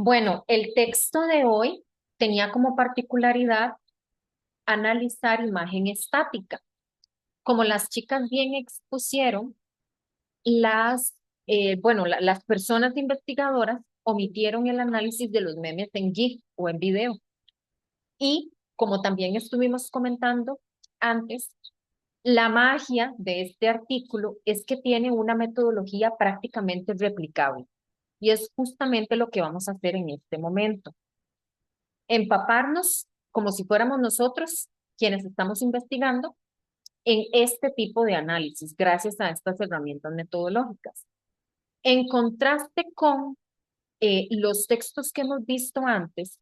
Bueno, el texto de hoy tenía como particularidad analizar imagen estática. Como las chicas bien expusieron, las personas investigadoras omitieron el análisis de los memes en GIF o en video. Y como también estuvimos comentando antes, la magia de este artículo es que tiene una metodología prácticamente replicable. Y es justamente lo que vamos a hacer en este momento. Empaparnos como si fuéramos nosotros quienes estamos investigando en este tipo de análisis gracias a estas herramientas metodológicas. En contraste con los textos que hemos visto antes,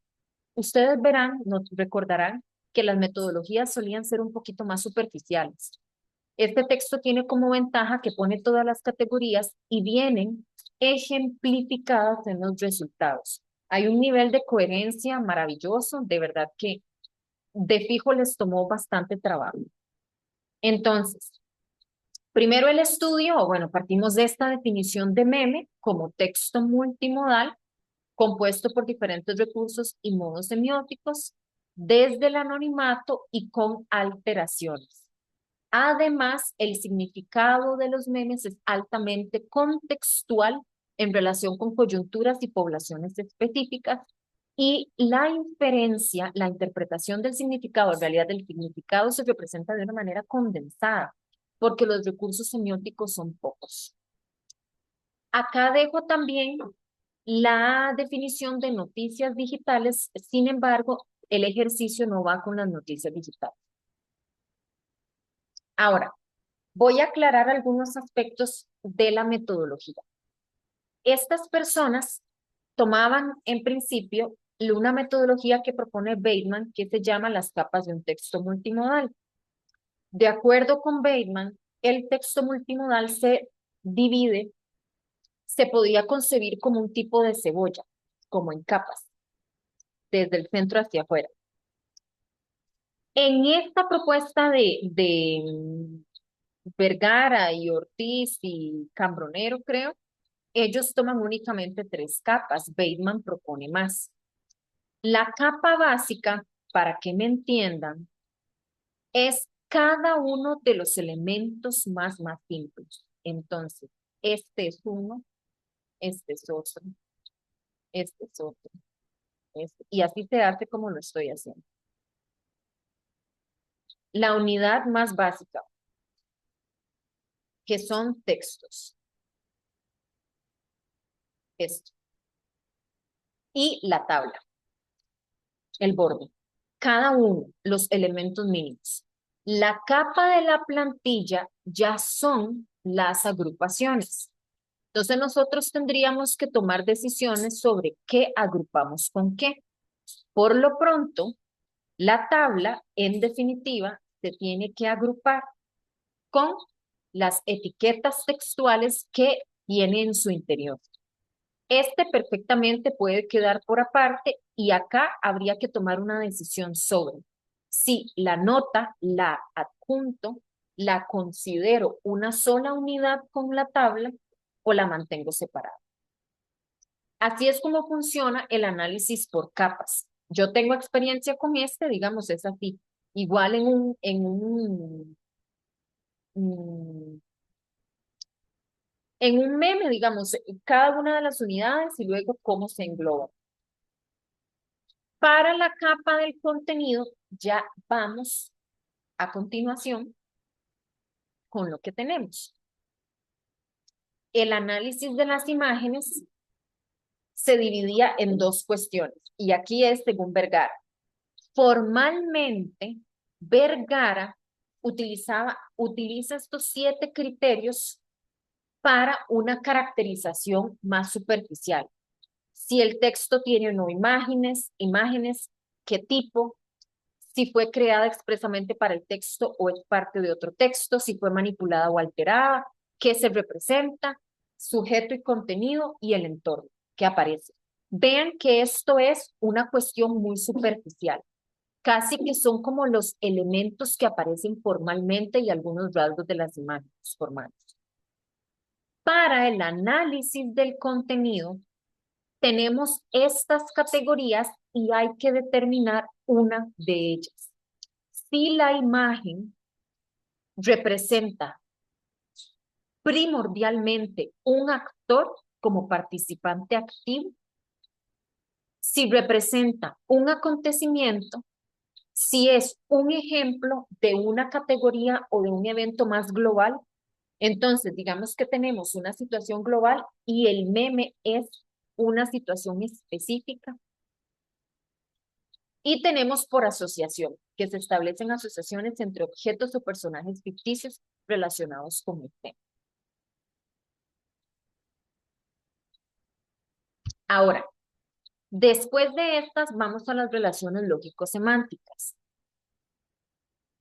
ustedes verán, nos recordarán que las metodologías solían ser un poquito más superficiales. Este texto tiene como ventaja que pone todas las categorías y vienen ejemplificadas en los resultados. Hay un nivel de coherencia maravilloso, de verdad que de fijo les tomó bastante trabajo. Entonces, primero el estudio, o bueno, partimos de esta definición de meme como texto multimodal compuesto por diferentes recursos y modos semióticos desde el anonimato y con alteraciones. Además, el significado de los memes es altamente contextual en relación con coyunturas y poblaciones específicas y la inferencia, la interpretación del significado, en realidad del significado se representa de una manera condensada, porque los recursos semióticos son pocos. Acá dejo también la definición de noticias digitales, sin embargo, el ejercicio no va con las noticias digitales. Ahora, voy a aclarar algunos aspectos de la metodología. Estas personas tomaban en principio una metodología que propone Bateman que se llama las capas de un texto multimodal. De acuerdo con Bateman, el texto multimodal se divide, se podía concebir como un tipo de cebolla, como en capas, desde el centro hacia afuera. En esta propuesta de Vergara y Ortiz y Cambronero, creo, ellos toman únicamente tres capas. Bateman propone más. La capa básica, para que me entiendan, es cada uno de los elementos más simples. Entonces, este es uno, este es otro, este es otro, este, y así se hace como lo estoy haciendo. La unidad más básica, que son textos, esto, y la tabla, el borde. Cada uno, los elementos mínimos. La capa de la plantilla ya son las agrupaciones. Entonces nosotros tendríamos que tomar decisiones sobre qué agrupamos con qué. Por lo pronto, la tabla, en definitiva, se tiene que agrupar con las etiquetas textuales que tiene en su interior. Este perfectamente puede quedar por aparte y acá habría que tomar una decisión sobre si la nota la adjunto, la considero una sola unidad con la tabla o la mantengo separada. Así es como funciona el análisis por capas. Yo tengo experiencia con este, digamos, es así. Igual mm, en un meme, digamos, cada una de las unidades y luego cómo se engloba. Para la capa del contenido, ya vamos a continuación con lo que tenemos. El análisis de las imágenes se dividía en dos cuestiones y aquí es según Vergara. Formalmente, Vergara utiliza estos 7 criterios para una caracterización más superficial. Si el texto tiene o no imágenes, qué tipo, si fue creada expresamente para el texto o es parte de otro texto, si fue manipulada o alterada, qué se representa, sujeto y contenido y el entorno que aparece. Vean que esto es una cuestión muy superficial. Casi que son como los elementos que aparecen formalmente y algunos rasgos de las imágenes formales. Para el análisis del contenido, tenemos estas categorías y hay que determinar una de ellas. Si la imagen representa primordialmente un actor como participante activo, si representa un acontecimiento, si es un ejemplo de una categoría o de un evento más global. Entonces, digamos que tenemos una situación global y el meme es una situación específica. Y tenemos por asociación, que se establecen asociaciones entre objetos o personajes ficticios relacionados con el tema. Ahora, después de estas, vamos a las relaciones lógico-semánticas.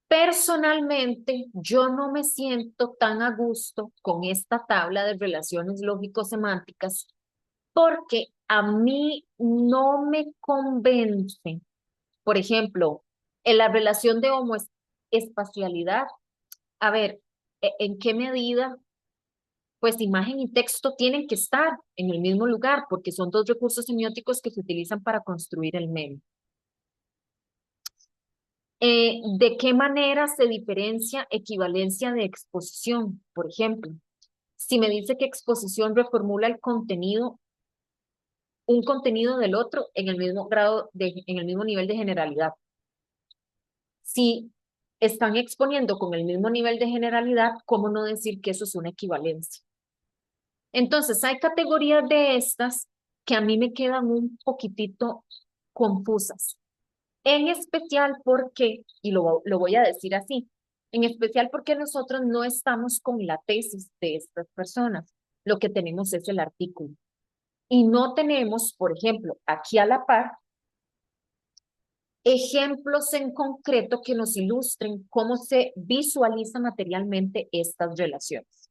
Personalmente, yo no me siento tan a gusto con esta tabla de relaciones lógico-semánticas porque a mí no me convence, por ejemplo, en la relación de homoespacialidad, a ver, ¿en qué medida? Pues imagen y texto tienen que estar en el mismo lugar porque son dos recursos semióticos que se utilizan para construir el meme. ¿De qué manera se diferencia equivalencia de exposición? Por ejemplo, si me dice que exposición reformula el contenido, un contenido del otro en el mismo grado, en el mismo nivel de generalidad. Si están exponiendo con el mismo nivel de generalidad, ¿cómo no decir que eso es una equivalencia? Entonces, hay categorías de estas que a mí me quedan un poquitito confusas. En especial porque, y lo voy a decir así, en especial porque nosotros no estamos con la tesis de estas personas. Lo que tenemos es el artículo. Y no tenemos, por ejemplo, aquí a la par, ejemplos en concreto que nos ilustren cómo se visualiza materialmente estas relaciones.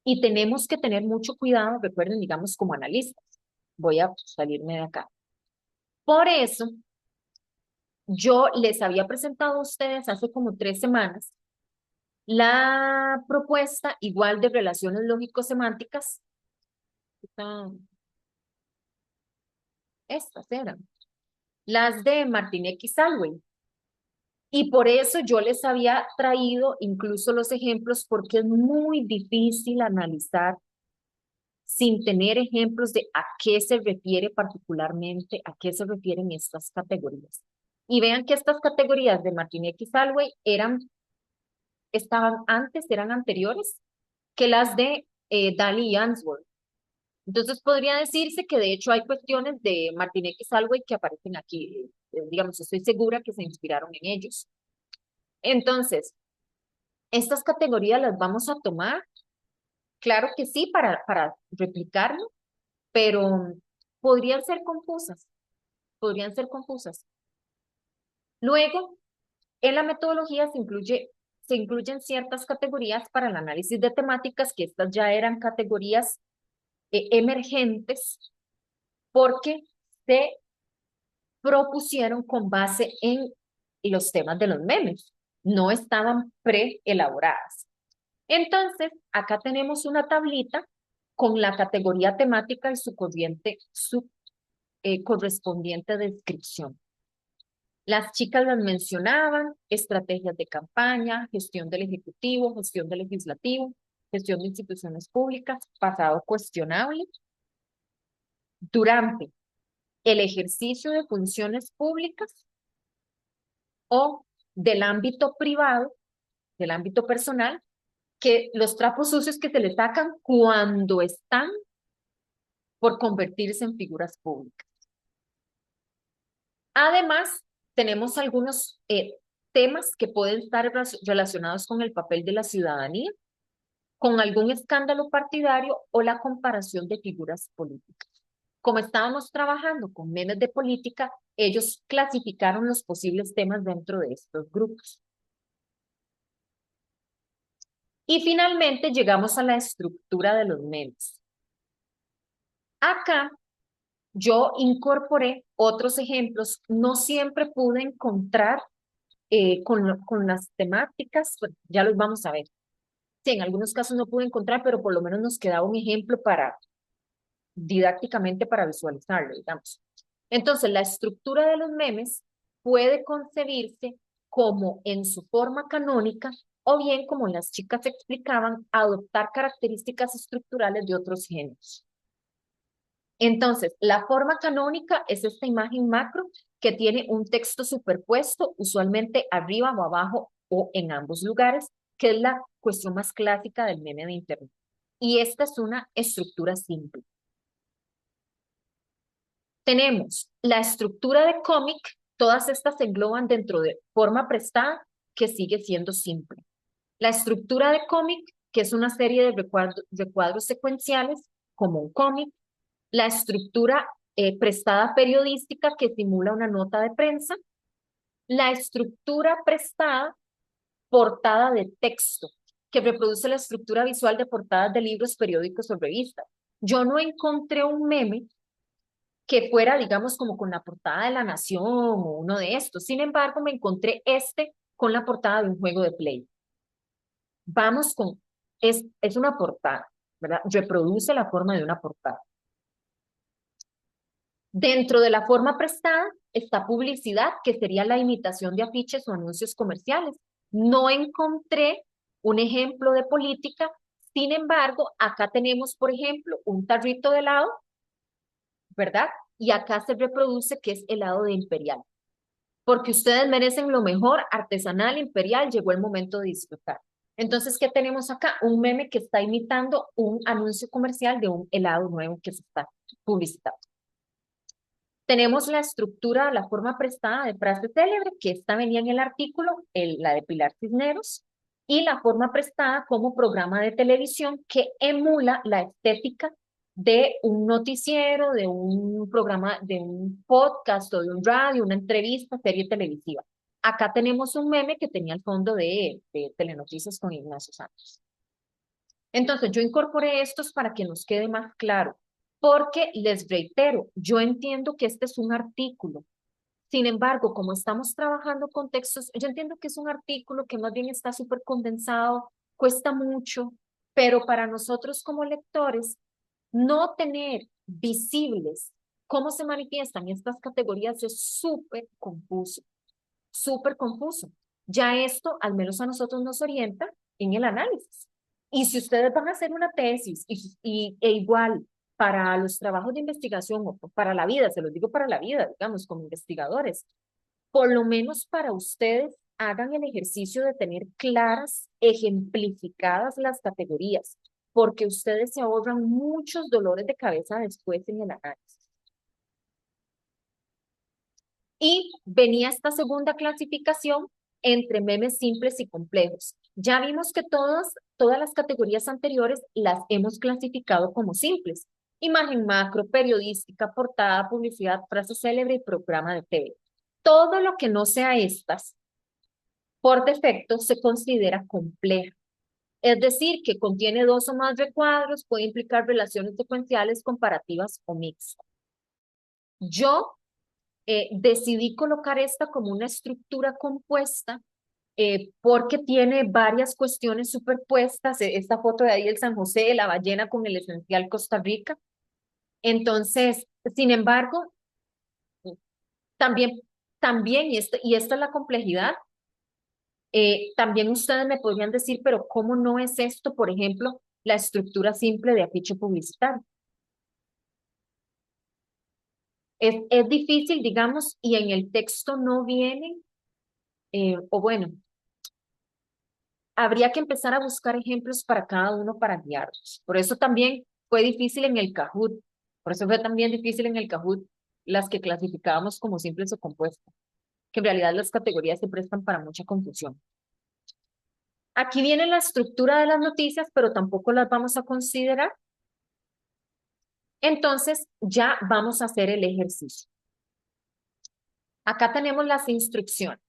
Y tenemos que tener mucho cuidado, recuerden, digamos, como analistas. Voy a salirme de acá. Por eso, yo les había presentado a ustedes hace como 3 semanas la propuesta igual de relaciones lógico-semánticas. Estas eran las de Martinec y Salwey. Y por eso yo les había traído incluso los ejemplos porque es muy difícil analizar sin tener ejemplos de a qué se refiere particularmente, a qué se refieren estas categorías. Y vean que estas categorías de Martinec y Salwey eran anteriores que las de Daly y Answorth. Entonces podría decirse que de hecho hay cuestiones de Martinec y Salwey que aparecen aquí. Digamos, estoy segura que se inspiraron en ellos. Entonces, estas categorías las vamos a tomar, claro que sí, para replicarlo, pero podrían ser confusas, podrían ser confusas. Luego, en la metodología se incluyen ciertas categorías para el análisis de temáticas, que estas ya eran categorías emergentes, porque se propusieron con base en los temas de los memes, no estaban preelaboradas. Entonces, acá tenemos una tablita con la categoría temática y su correspondiente descripción. Las chicas las mencionaban: estrategias de campaña, gestión del Ejecutivo, gestión del Legislativo, gestión de instituciones públicas, pasado cuestionable, durante el ejercicio de funciones públicas o del ámbito privado, del ámbito personal, que los trapos sucios que se le sacan cuando están por convertirse en figuras públicas. Además, tenemos algunos temas que pueden estar relacionados con el papel de la ciudadanía, con algún escándalo partidario o la comparación de figuras políticas. Como estábamos trabajando con memes de política, ellos clasificaron los posibles temas dentro de estos grupos. Y finalmente llegamos a la estructura de los memes. Acá yo incorporé otros ejemplos. No siempre pude encontrar con las temáticas, pues, ya los vamos a ver. Sí, en algunos casos no pude encontrar, pero por lo menos nos quedaba un ejemplo didácticamente para visualizarlo, digamos. Entonces, la estructura de los memes puede concebirse como en su forma canónica o bien, como las chicas explicaban, adoptar características estructurales de otros géneros. Entonces, la forma canónica es esta imagen macro que tiene un texto superpuesto, usualmente arriba o abajo o en ambos lugares, que es la cuestión más clásica del meme de Internet. Y esta es una estructura simple. Tenemos la estructura de cómic, todas estas se engloban dentro de forma prestada, que sigue siendo simple. La estructura de cómic, que es una serie de recuadros secuenciales, como un cómic. La estructura prestada periodística, que simula una nota de prensa. La estructura prestada portada de texto, que reproduce la estructura visual de portadas de libros, periódicos o revistas. Yo no encontré un meme que fuera, digamos, como con la portada de La Nación o uno de estos. Sin embargo, me encontré este con la portada de un juego de Play. Vamos con, es una portada, ¿verdad? Reproduce la forma de una portada. Dentro de la forma prestada está publicidad, que sería la imitación de afiches o anuncios comerciales. No encontré un ejemplo de política, sin embargo, acá tenemos, por ejemplo, un tarrito de helado, ¿verdad? Y acá se reproduce que es helado de Imperial. Porque ustedes merecen lo mejor, artesanal, Imperial, llegó el momento de disfrutar. Entonces, ¿qué tenemos acá? Un meme que está imitando un anuncio comercial de un helado nuevo que se está publicitando. Tenemos la estructura, la forma prestada de frase célebre, que esta venía en el artículo, la de Pilar Cisneros, y la forma prestada como programa de televisión que emula la estética de un noticiero, de un programa, de un podcast o de un radio, una entrevista, serie televisiva. Acá tenemos un meme que tenía el fondo de Telenoticias con Ignacio Santos. Entonces, yo incorporé estos para que nos quede más claro, porque les reitero, yo entiendo que este es un artículo. Sin embargo, como estamos trabajando con textos, yo entiendo que es un artículo que más bien está súper condensado, cuesta mucho, pero para nosotros como lectores, no tener visibles cómo se manifiestan estas categorías es súper confuso, súper confuso. Ya esto, al menos a nosotros, nos orienta en el análisis. Y si ustedes van a hacer una tesis e igual para los trabajos de investigación o para la vida, se los digo para la vida, digamos, como investigadores, por lo menos para ustedes hagan el ejercicio de tener claras, ejemplificadas las categorías, porque ustedes se ahorran muchos dolores de cabeza después en el análisis. Y venía esta segunda clasificación entre memes simples y complejos. Ya vimos que todas las categorías anteriores las hemos clasificado como simples. Imagen macro, periodística, portada, publicidad, frase célebre y programa de TV. Todo lo que no sea estas, por defecto, se considera complejo. Es decir, que contiene dos o más recuadros, puede implicar relaciones secuenciales, comparativas o mixtas. Yo decidí colocar esta como una estructura compuesta porque tiene varias cuestiones superpuestas. Esta foto de ahí, el San José, la ballena con el esencial Costa Rica. Entonces, sin embargo, también, y esta es la complejidad, también ustedes me podrían decir, pero ¿cómo no es esto, por ejemplo, la estructura simple de afiche publicitario? Es difícil, digamos, y en el texto no viene, o bueno, habría que empezar a buscar ejemplos para cada uno para guiarlos. Por eso también fue difícil en el Kahoot, por eso fue también difícil en el Kahoot las que clasificábamos como simples o compuestas, que en realidad las categorías se prestan para mucha confusión. Aquí viene la estructura de las noticias, pero tampoco las vamos a considerar. Entonces ya vamos a hacer el ejercicio. Acá tenemos las instrucciones.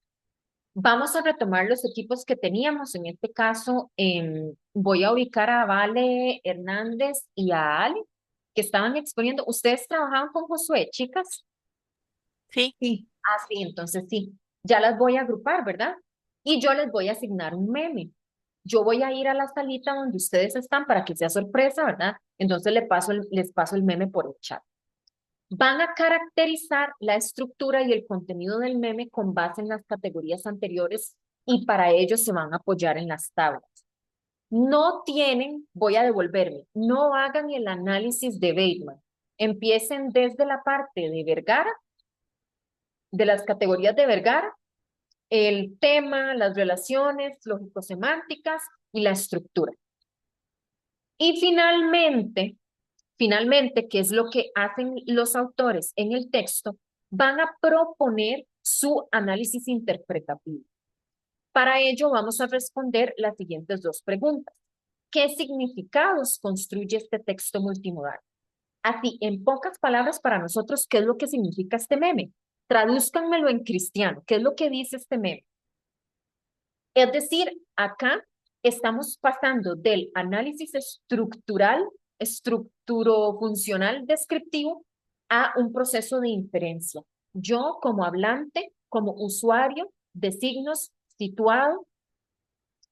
Vamos a retomar los equipos que teníamos. En este caso, voy a ubicar a Vale Hernández y a Ale, que estaban exponiendo. ¿Ustedes trabajaban con Josué, chicas? Sí, Sí. Ah, sí, entonces sí. Ya las voy a agrupar, ¿verdad? Y yo les voy a asignar un meme. Yo voy a ir a la salita donde ustedes están para que sea sorpresa, ¿verdad? Entonces les paso el meme por el chat. Van a caracterizar la estructura y el contenido del meme con base en las categorías anteriores y para ello se van a apoyar en las tablas. No tienen, voy a devolverme, no hagan el análisis de Bateman. Empiecen desde la parte de Vergara, de las categorías de Vergara, el tema, las relaciones lógico-semánticas y la estructura. Y finalmente, ¿qué es lo que hacen los autores en el texto? Van a proponer su análisis interpretativo. Para ello vamos a responder las siguientes dos preguntas. ¿Qué significados construye este texto multimodal? Así, en pocas palabras para nosotros, ¿qué es lo que significa este meme? Tradúzcanmelo en cristiano. ¿Qué es lo que dice este meme? Es decir, acá estamos pasando del análisis estructural, estructuro-funcional descriptivo, a un proceso de inferencia. Yo como hablante, como usuario de signos situado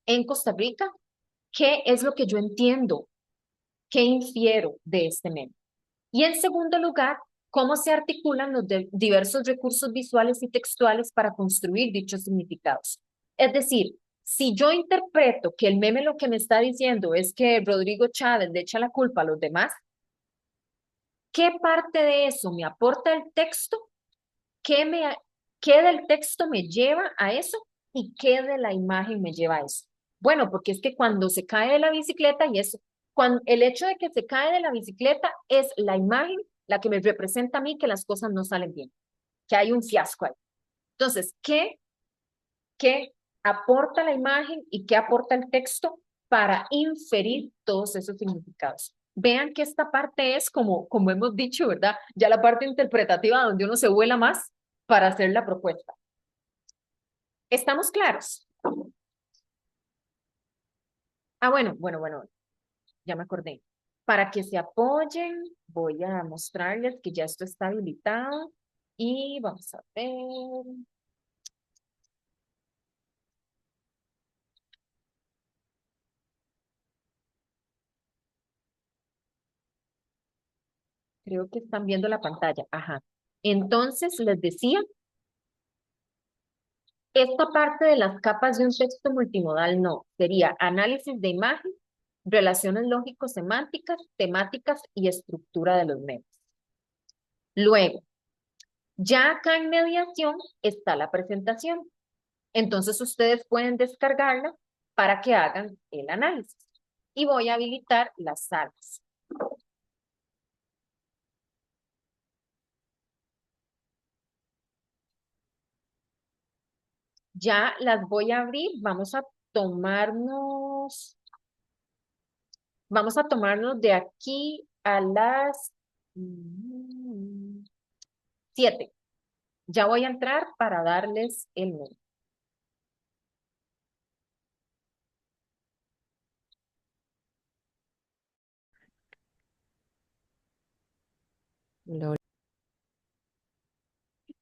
en Costa Rica, ¿qué es lo que yo entiendo? ¿Qué infiero de este meme? Y en segundo lugar, ¿cómo se articulan los diversos recursos visuales y textuales para construir dichos significados? Es decir, si yo interpreto que el meme lo que me está diciendo es que Rodrigo Chávez le echa la culpa a los demás, ¿qué parte de eso me aporta el texto? ¿Qué del texto me lleva a eso? ¿Y qué de la imagen me lleva a eso? Bueno, porque es que cuando se cae de la bicicleta y eso, cuando, el hecho de que se cae de la bicicleta es la imagen la que me representa a mí que las cosas no salen bien, que hay un fiasco ahí. Entonces, ¿qué aporta la imagen y qué aporta el texto para inferir todos esos significados? Vean que esta parte es como hemos dicho, ¿verdad? Ya la parte interpretativa donde uno se vuela más para hacer la propuesta. ¿Estamos claros? Ah, bueno, ya me acordé. Para que se apoyen, voy a mostrarles que ya esto está habilitado y vamos a ver. Creo que están viendo la pantalla. Ajá. Entonces, les decía, esta parte de las capas de un texto multimodal no, sería análisis de imagen, relaciones lógico-semánticas, temáticas y estructura de los memes. Luego, ya acá en mediación está la presentación. Entonces ustedes pueden descargarla para que hagan el análisis. Y voy a habilitar las salas. Ya las voy a abrir. Tomarnos, vamos a tomarnos de aquí a las 7. Ya voy a entrar para darles el número.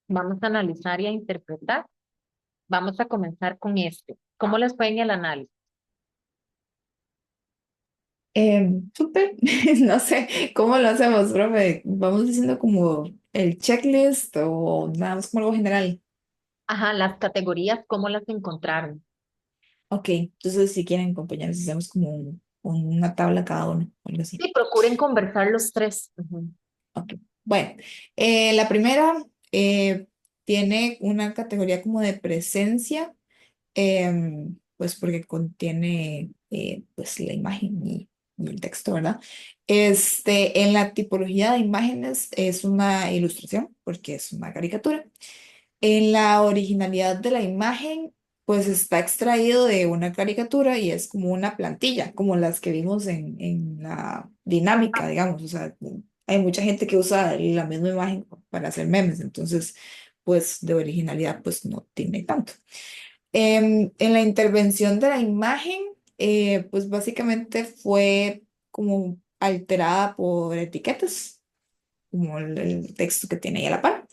Vamos a analizar y a interpretar. Vamos a comenzar con este. ¿Cómo les fue en el análisis? Súper, no sé cómo lo hacemos, profe. Vamos diciendo como el checklist o nada más como algo general. Ajá, las categorías, ¿cómo las encontraron? Ok, entonces si quieren compañeros, hacemos como una tabla cada uno, o algo así. Sí, procuren conversar los tres. Ujú. Ok, bueno, la primera tiene una categoría como de presencia, pues porque contiene pues la imagen y el texto, ¿verdad? En la tipología de imágenes es una ilustración, porque es una caricatura. En la originalidad de la imagen, pues está extraído de una caricatura y es como una plantilla, como las que vimos en la dinámica, digamos. O sea, hay mucha gente que usa la misma imagen para hacer memes, entonces, pues de originalidad, pues no tiene tanto. En la intervención de la imagen, pues básicamente fue como alterada por etiquetas, como el texto que tiene ahí a la par.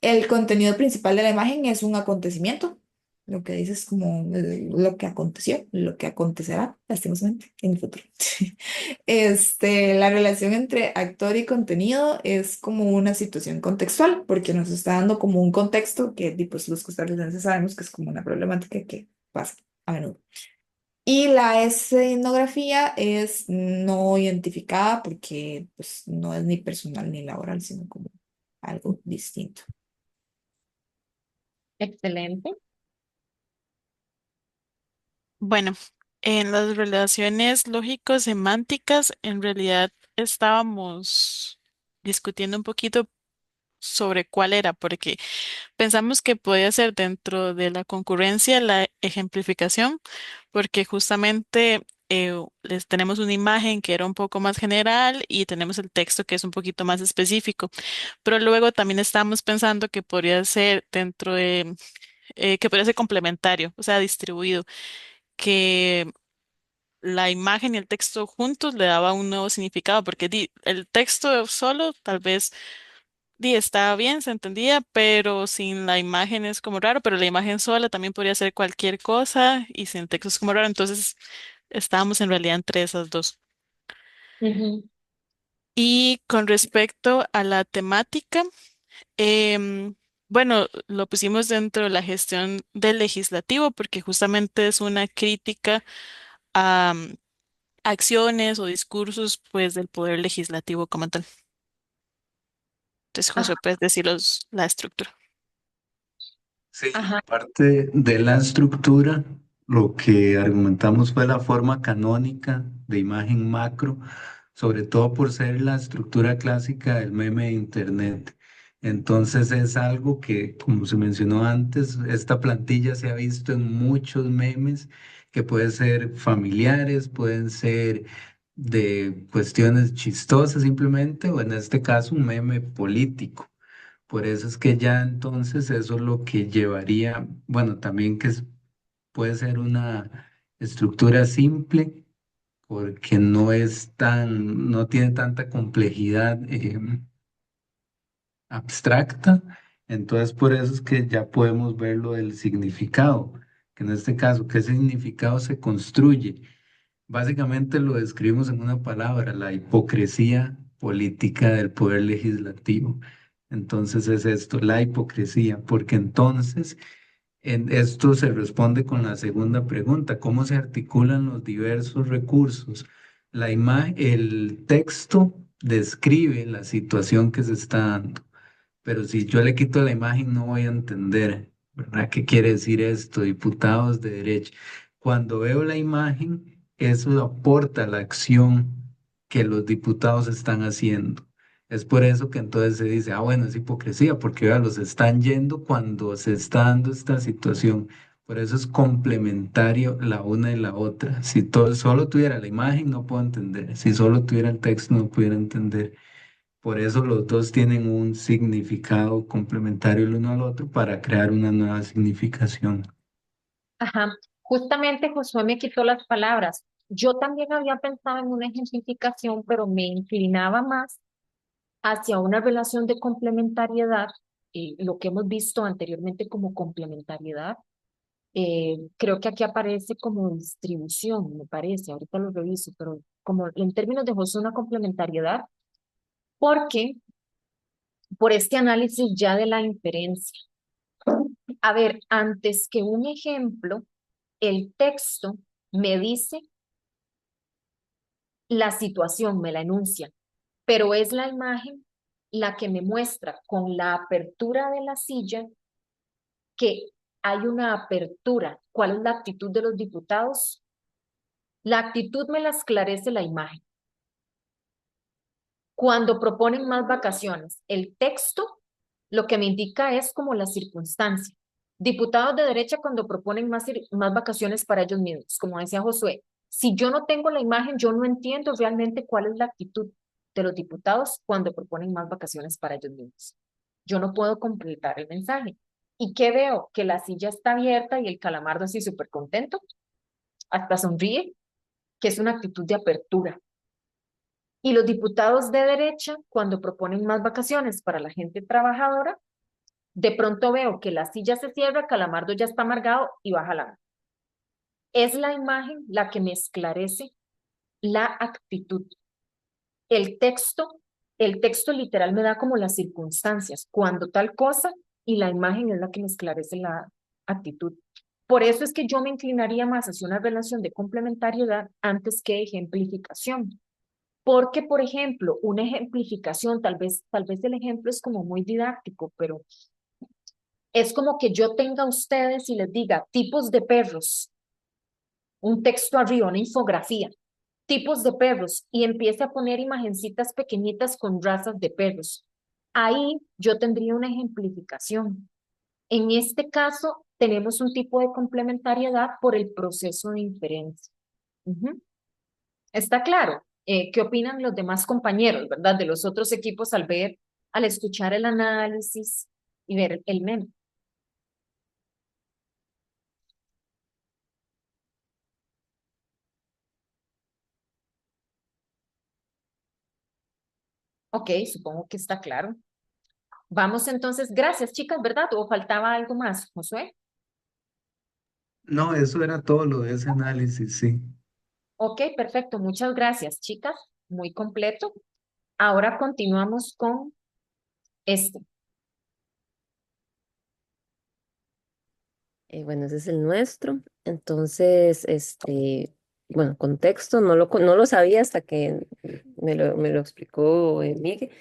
El contenido principal de la imagen es un acontecimiento. Lo que dice es como lo que aconteció, lo que acontecerá, lastimosamente, en el futuro. La relación entre actor y contenido es como una situación contextual, porque nos está dando como un contexto que pues, los costarricenses sabemos que es como una problemática que pasa a menudo. Y la escenografía es no identificada porque pues, no es ni personal ni laboral, sino como algo distinto. Excelente. Bueno, en las relaciones lógico-semánticas, en realidad estábamos discutiendo un poquito sobre cuál era, porque pensamos que podía ser dentro de la concurrencia la ejemplificación, porque justamente les tenemos una imagen que era un poco más general y tenemos el texto que es un poquito más específico, pero luego también estábamos pensando que podría ser dentro de, que podría ser complementario, o sea, distribuido, que la imagen y el texto juntos le daba un nuevo significado, porque el texto solo tal vez estaba bien, se entendía, pero sin la imagen es como raro, pero la imagen sola también podría ser cualquier cosa y sin texto es como raro, entonces estábamos en realidad entre esas dos. Ujú. Y con respecto a la temática, em, bueno, lo pusimos dentro de la gestión del legislativo porque justamente es una crítica a acciones o discursos pues del poder legislativo como tal. Entonces, Ajá, José, puedes decirlos la estructura. Sí, ajá, parte de la estructura, lo que argumentamos fue la forma canónica de imagen macro, sobre todo por ser la estructura clásica del meme de Internet. Entonces es algo que, como se mencionó antes, esta plantilla se ha visto en muchos memes que pueden ser familiares, pueden ser de cuestiones chistosas simplemente, o en este caso un meme político. Por eso es que ya entonces eso es lo que llevaría, bueno, también puede ser una estructura simple porque no tiene tanta complejidad abstracta. Entonces por eso es que ya podemos ver lo del significado, que en este caso, ¿qué significado se construye? Básicamente lo describimos en una palabra, la hipocresía política del poder legislativo. Entonces es esto, la hipocresía, porque entonces en esto se responde con la segunda pregunta, ¿cómo se articulan los diversos recursos? La imagen, el texto describe la situación que se está dando. Pero si yo le quito la imagen, no voy a entender, ¿verdad? ¿Qué quiere decir esto? Diputados de derecha. Cuando veo la imagen, eso aporta a la acción que los diputados están haciendo. Es por eso que entonces se dice, ah, bueno, es hipocresía, porque vea, los están yendo cuando se está dando esta situación. Por eso es complementario la una y la otra. Si todo, solo tuviera la imagen, no puedo entender. Si solo tuviera el texto, no pudiera entender. Por eso los dos tienen un significado complementario el uno al otro para crear una nueva significación. ajá. Justamente Josué me quitó las palabras. Yo también había pensado en una ejemplificación, pero me inclinaba más hacia una relación de complementariedad, lo que hemos visto anteriormente como complementariedad. Creo que aquí aparece como distribución, me parece, ahorita lo reviso, pero como en términos de Josué, una complementariedad, porque por este análisis ya de la inferencia. A ver, antes que un ejemplo, el texto me dice la situación, me la enuncia, pero es la imagen la que me muestra con la apertura de la silla que hay una apertura. ¿Cuál es la actitud de los diputados? La actitud me la esclarece la imagen. Cuando proponen más vacaciones, el texto lo que me indica es como la circunstancia. Diputados de derecha cuando proponen más vacaciones para ellos mismos, como decía Josué. Si yo no tengo la imagen, yo no entiendo realmente cuál es la actitud de los diputados cuando proponen más vacaciones para ellos mismos. Yo no puedo completar el mensaje. ¿Y qué veo? Que la silla está abierta y el calamardo así súper contento, hasta sonríe, que es una actitud de apertura. Y los diputados de derecha, cuando proponen más vacaciones para la gente trabajadora, De pronto veo que la silla se cierra, Calamardo ya está amargado y baja la mano. Es la imagen la que me esclarece la actitud. El texto, el texto literal me da como las circunstancias, cuando tal cosa, y la imagen es la que me esclarece la actitud. Por eso es que yo me inclinaría más hacia una relación de complementariedad antes que ejemplificación. Porque, por ejemplo, una ejemplificación, tal vez el ejemplo es como muy didáctico, pero es como que yo tenga a ustedes y les diga tipos de perros, un texto arriba, una infografía, tipos de perros, y empiece a poner imagencitas pequeñitas con razas de perros. Ahí yo tendría una ejemplificación. En este caso, tenemos un tipo de complementariedad por el proceso de inferencia. Ujú. ¿Está claro? ¿Qué opinan los demás compañeros, verdad? De los otros equipos al ver, al escuchar el análisis y ver el meme. Ok, supongo que está claro. Vamos entonces, gracias chicas, ¿verdad? ¿O faltaba algo más, Josué? No, eso era todo lo de ese análisis, sí. Ok, perfecto, muchas gracias chicas, muy completo. Ahora continuamos con este. Bueno, ese es el nuestro. Entonces, bueno, contexto, no lo sabía hasta que me lo explicó Miguel.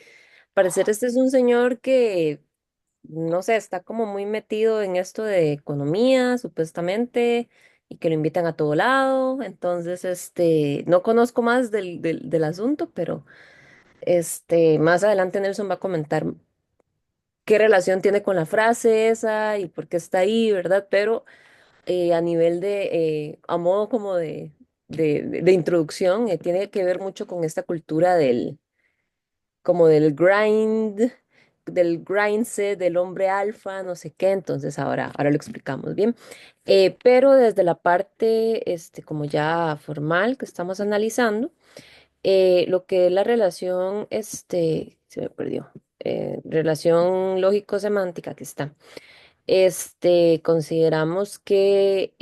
Parecer este es un señor que, no sé, está como muy metido en esto de economía, supuestamente, y que lo invitan a todo lado. Entonces, no conozco más del asunto, pero más adelante Nelson va a comentar qué relación tiene con la frase esa y por qué está ahí, ¿verdad? Pero a nivel a modo como de introducción, tiene que ver mucho con esta cultura como del grindset, del hombre alfa, no sé qué, entonces ahora lo explicamos bien. Pero desde la parte, como ya formal que estamos analizando, lo que es la relación, se me perdió, relación lógico-semántica que está. Consideramos que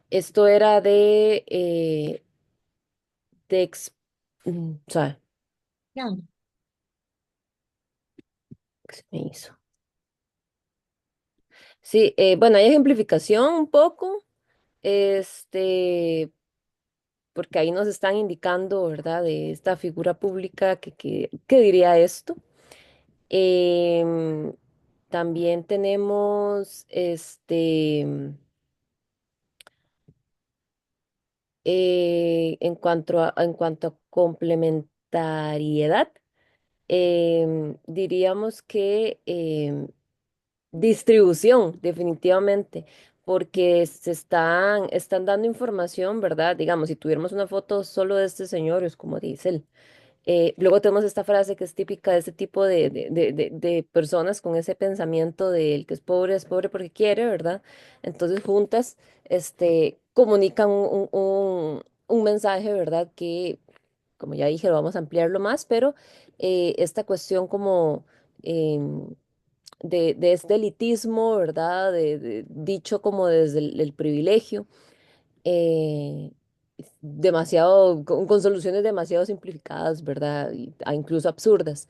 esto era de o sea, Ya. ¿qué se me hizo? Sí, bueno, hay ejemplificación un poco, este, porque ahí nos están indicando, ¿verdad? De esta figura pública que diría esto. Em, También tenemos, en cuanto a complementariedad. Diríamos que distribución, definitivamente, porque están dando información, ¿verdad? Digamos, si tuviéramos una foto solo de este señor, es como dice él. Luego tenemos esta frase que es típica de este tipo de personas con ese pensamiento de el que es pobre porque quiere, ¿verdad? Entonces juntas, comunican un mensaje, ¿verdad? Que, como ya dije, lo vamos a ampliarlo más, pero esta cuestión como em, de este elitismo, ¿verdad? Dicho como desde el privilegio, eh, con soluciones demasiado simplificadas, ¿verdad? Incluso absurdas.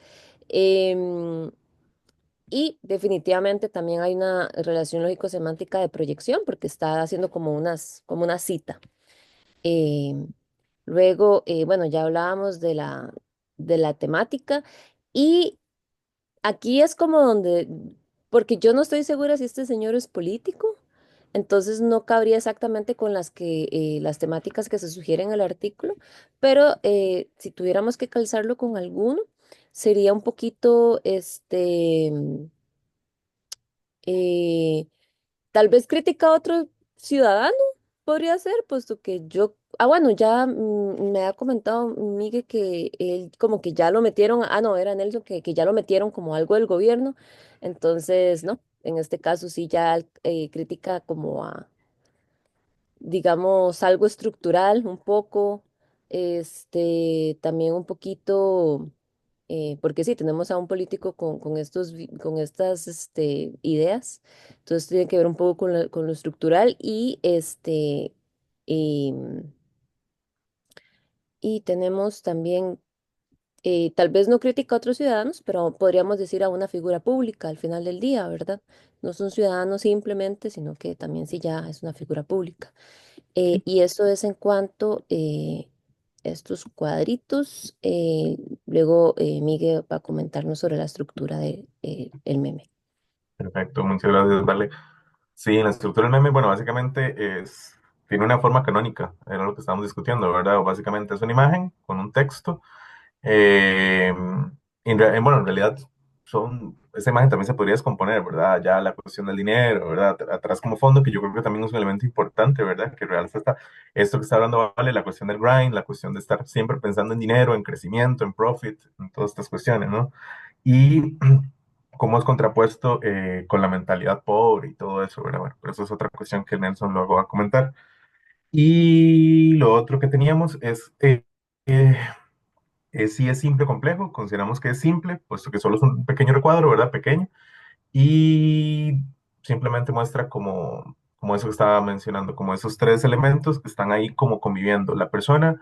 Em, y definitivamente también hay una relación lógico-semántica de proyección, porque está haciendo como una cita. Em, Luego, bueno, ya hablábamos de la temática y aquí es como donde, porque yo no estoy segura si este señor es político, entonces no cabría exactamente con las temáticas que se sugieren en el artículo, pero si tuviéramos que calzarlo con alguno, sería un poquito, eh, tal vez critica a otro ciudadano, podría ser, puesto que bueno, ya me ha comentado Miguel que él como que ya lo metieron, no, era Nelson, que ya lo metieron como algo del gobierno, entonces, no, en este caso sí ya critica como digamos, algo estructural, un poco, también un poquito. porque sí, tenemos a un político con con estas ideas, entonces tiene que ver un poco con lo estructural y, y tenemos también, tal vez no critica a otros ciudadanos, pero podríamos decir a una figura pública al final del día, ¿verdad? No son ciudadanos simplemente, sino que también sí ya es una figura pública. Y eso es en cuanto estos cuadritos. Luego Miguel va a comentarnos sobre la estructura del el meme. Perfecto, muchas gracias, vale. Sí, en la estructura del meme, bueno, básicamente tiene una forma canónica, era lo que estábamos discutiendo, ¿verdad? Básicamente es una imagen con un texto. eh, bueno, en realidad esa imagen también se podría descomponer, ¿verdad? Ya la cuestión del dinero, ¿verdad? Atrás como fondo, que yo creo que también es un elemento importante, ¿verdad? Que realza esto que está hablando, Vale, la cuestión del grind, la cuestión de estar siempre pensando en dinero, en crecimiento, en profit, en todas estas cuestiones, ¿no? Y cómo es contrapuesto con la mentalidad pobre y todo eso, ¿verdad? Bueno, pero eso es otra cuestión que Nelson luego va a comentar. Y lo otro que teníamos eh, si es simple o complejo, consideramos que es simple, puesto que solo es un pequeño recuadro, ¿verdad? Pequeño, y simplemente muestra como eso que estaba mencionando, como esos tres elementos que están ahí como conviviendo, la persona,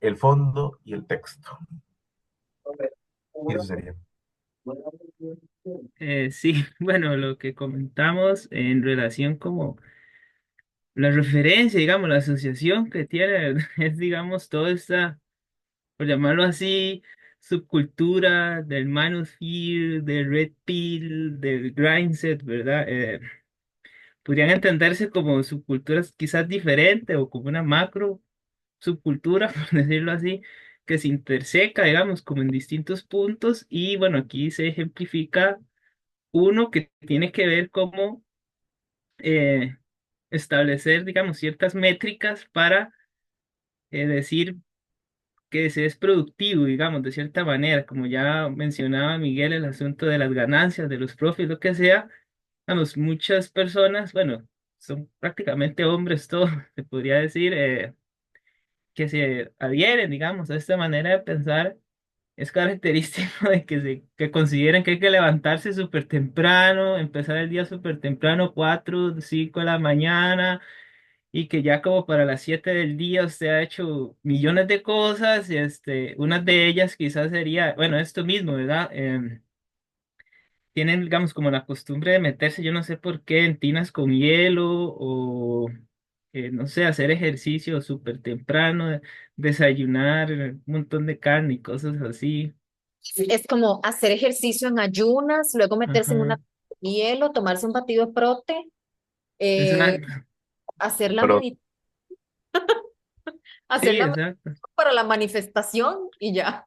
el fondo y el texto. Y eso sería. Sí, bueno, lo que comentamos en relación como la referencia, digamos, la asociación que tiene es, digamos, toda esta, por llamarlo así, subcultura del Manosphere, del Red Pill, del Grindset, ¿verdad? Podrían entenderse como subculturas quizás diferentes o como una macro subcultura, por decirlo así, que se interseca, digamos, como en distintos puntos y bueno, aquí se ejemplifica uno que tiene que ver cómo eh, establecer, digamos, ciertas métricas para decir que se es productivo, digamos, de cierta manera, como ya mencionaba Miguel, el asunto de las ganancias, de los profits, lo que sea, vamos, muchas personas, bueno, son prácticamente hombres todos, se podría decir, que se adhieren, digamos, a esta manera de pensar. Es característico de que consideren que hay que levantarse súper temprano, empezar el día súper temprano, 4, 5 de la mañana, y que ya como para las 7 del día usted ha hecho millones de cosas, y una de ellas quizás sería, bueno, esto mismo, ¿verdad? Tienen, digamos, como la costumbre de meterse, yo no sé por qué, en tinas con hielo o, no sé, hacer ejercicio súper temprano, desayunar un montón de carne y cosas así. Es como hacer ejercicio en ayunas, luego meterse en una Ajá, hielo, tomarse un batido de prote, eh, exacto. hacer la Pero hacer Sí, la exacto. para la manifestación y ya.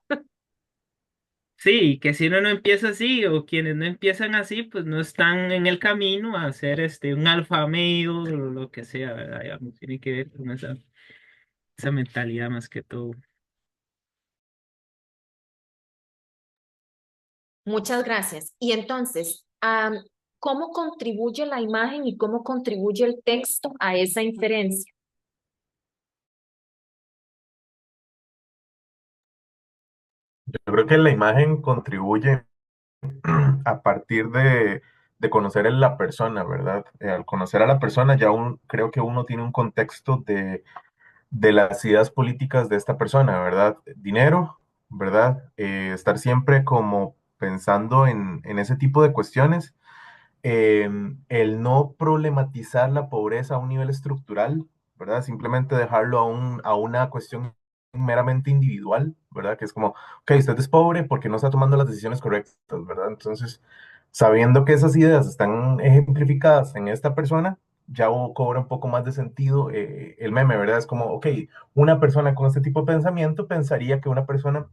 Sí, que si uno no empieza así o quienes no empiezan así, pues no están en el camino a ser un alfa male o lo que sea, ¿verdad? Digamos, tiene que ver con esa mentalidad más que todo. Muchas gracias. Y entonces, ¿cómo contribuye la imagen y cómo contribuye el texto a esa inferencia? yo creo que la imagen contribuye a partir de conocer a la persona, ¿verdad? Al conocer a la persona ya creo que uno tiene un contexto de las ideas políticas de esta persona, ¿verdad? Dinero, ¿verdad? Estar siempre como pensando en ese tipo de cuestiones, el no problematizar la pobreza a un nivel estructural, ¿verdad? Simplemente dejarlo a una cuestión meramente individual, ¿verdad? Que es como, ok, usted es pobre porque no está tomando las decisiones correctas, ¿verdad? Entonces, sabiendo que esas ideas están ejemplificadas en esta persona, ya cobra un poco más de sentido el meme, ¿verdad? Es como, ok, una persona con este tipo de pensamiento pensaría que una persona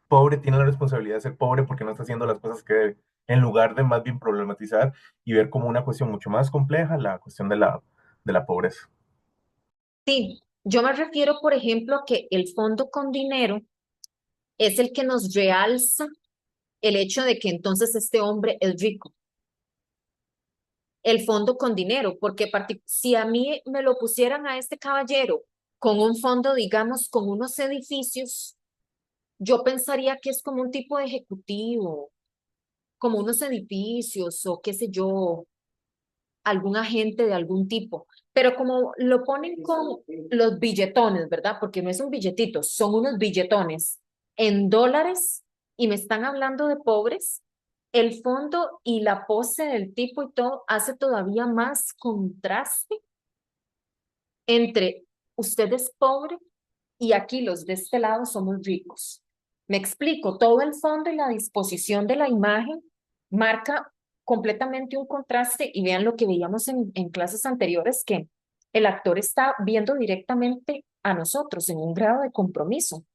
pobre tiene la responsabilidad de ser pobre porque no está haciendo las cosas que debe, en lugar de más bien problematizar y ver como una cuestión mucho más compleja la cuestión de la pobreza. Sí, yo me refiero, por ejemplo, a que el fondo con dinero es el que nos realza el hecho de que entonces este hombre es rico. El fondo con dinero, porque si a mí me lo pusieran a este caballero con un fondo, digamos, con unos edificios, yo pensaría que es como un tipo de ejecutivo, como unos edificios o qué sé yo, algún agente de algún tipo. Pero como lo ponen con los billetones, ¿verdad? Porque no es un billetito, son unos billetones en dólares y me están hablando de pobres. El fondo y la pose del tipo y todo hace todavía más contraste entre usted es pobre y aquí los de este lado somos ricos. Me explico, todo el fondo y la disposición de la imagen marca completamente un contraste y vean lo que veíamos en clases anteriores, que el actor está viendo directamente a nosotros en un grado de compromiso.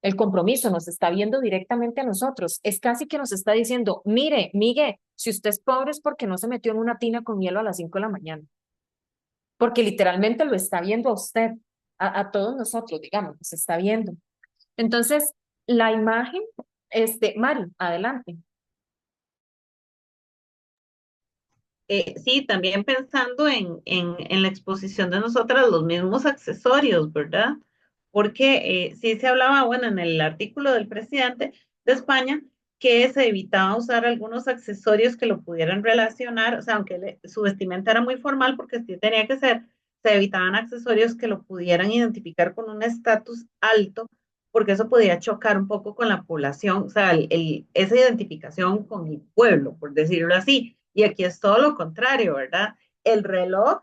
El compromiso nos está viendo directamente a nosotros. Es casi que nos está diciendo, mire, Miguel, si usted es pobre es porque no se metió en una tina con hielo a las 5 de la mañana, porque literalmente lo está viendo a usted, a todos nosotros, digamos, nos está viendo. Entonces, la imagen, Mari, adelante. Sí, también pensando en la exposición de nosotras, los mismos accesorios, ¿verdad? Porque sí se hablaba, bueno, en el artículo del presidente de España, que se evitaba usar algunos accesorios que lo pudieran relacionar, o sea, aunque su vestimenta era muy formal, porque sí tenía que ser, se evitaban accesorios que lo pudieran identificar con un estatus alto, porque eso podía chocar un poco con la población, o sea, esa identificación con el pueblo, por decirlo así. Y aquí es todo lo contrario, ¿verdad? El reloj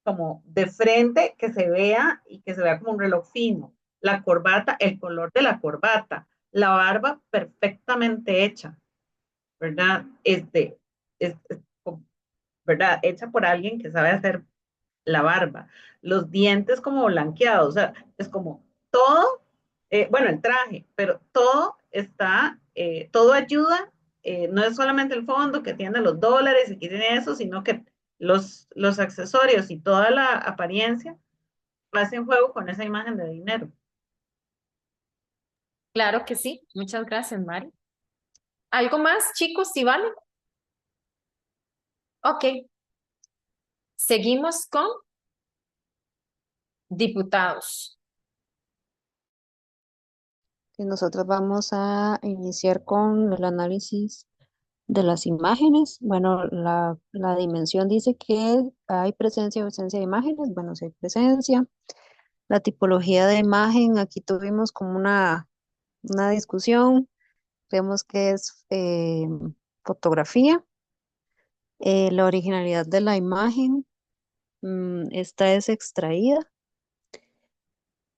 como de frente, que se vea y que se vea como un reloj fino. La corbata, el color de la corbata. La barba perfectamente hecha, ¿verdad? Es, ¿verdad? Hecha por alguien que sabe hacer la barba. Los dientes como blanqueados, o sea, es como todo, bueno, el traje, pero todo está, todo ayuda, no es solamente el fondo que tiene los dólares y que tiene eso, sino que los accesorios y toda la apariencia hacen juego con esa imagen de dinero. Claro que sí. Muchas gracias, Mari. ¿Algo más, chicos? ¿Sí vale? Ok. Seguimos con diputados. Y nosotros vamos a iniciar con el análisis de las imágenes. Bueno, la dimensión dice que hay presencia o ausencia de imágenes. Bueno, si hay presencia. La tipología de imagen, aquí tuvimos como una discusión. Creemos que es fotografía. La originalidad de la imagen, esta es extraída.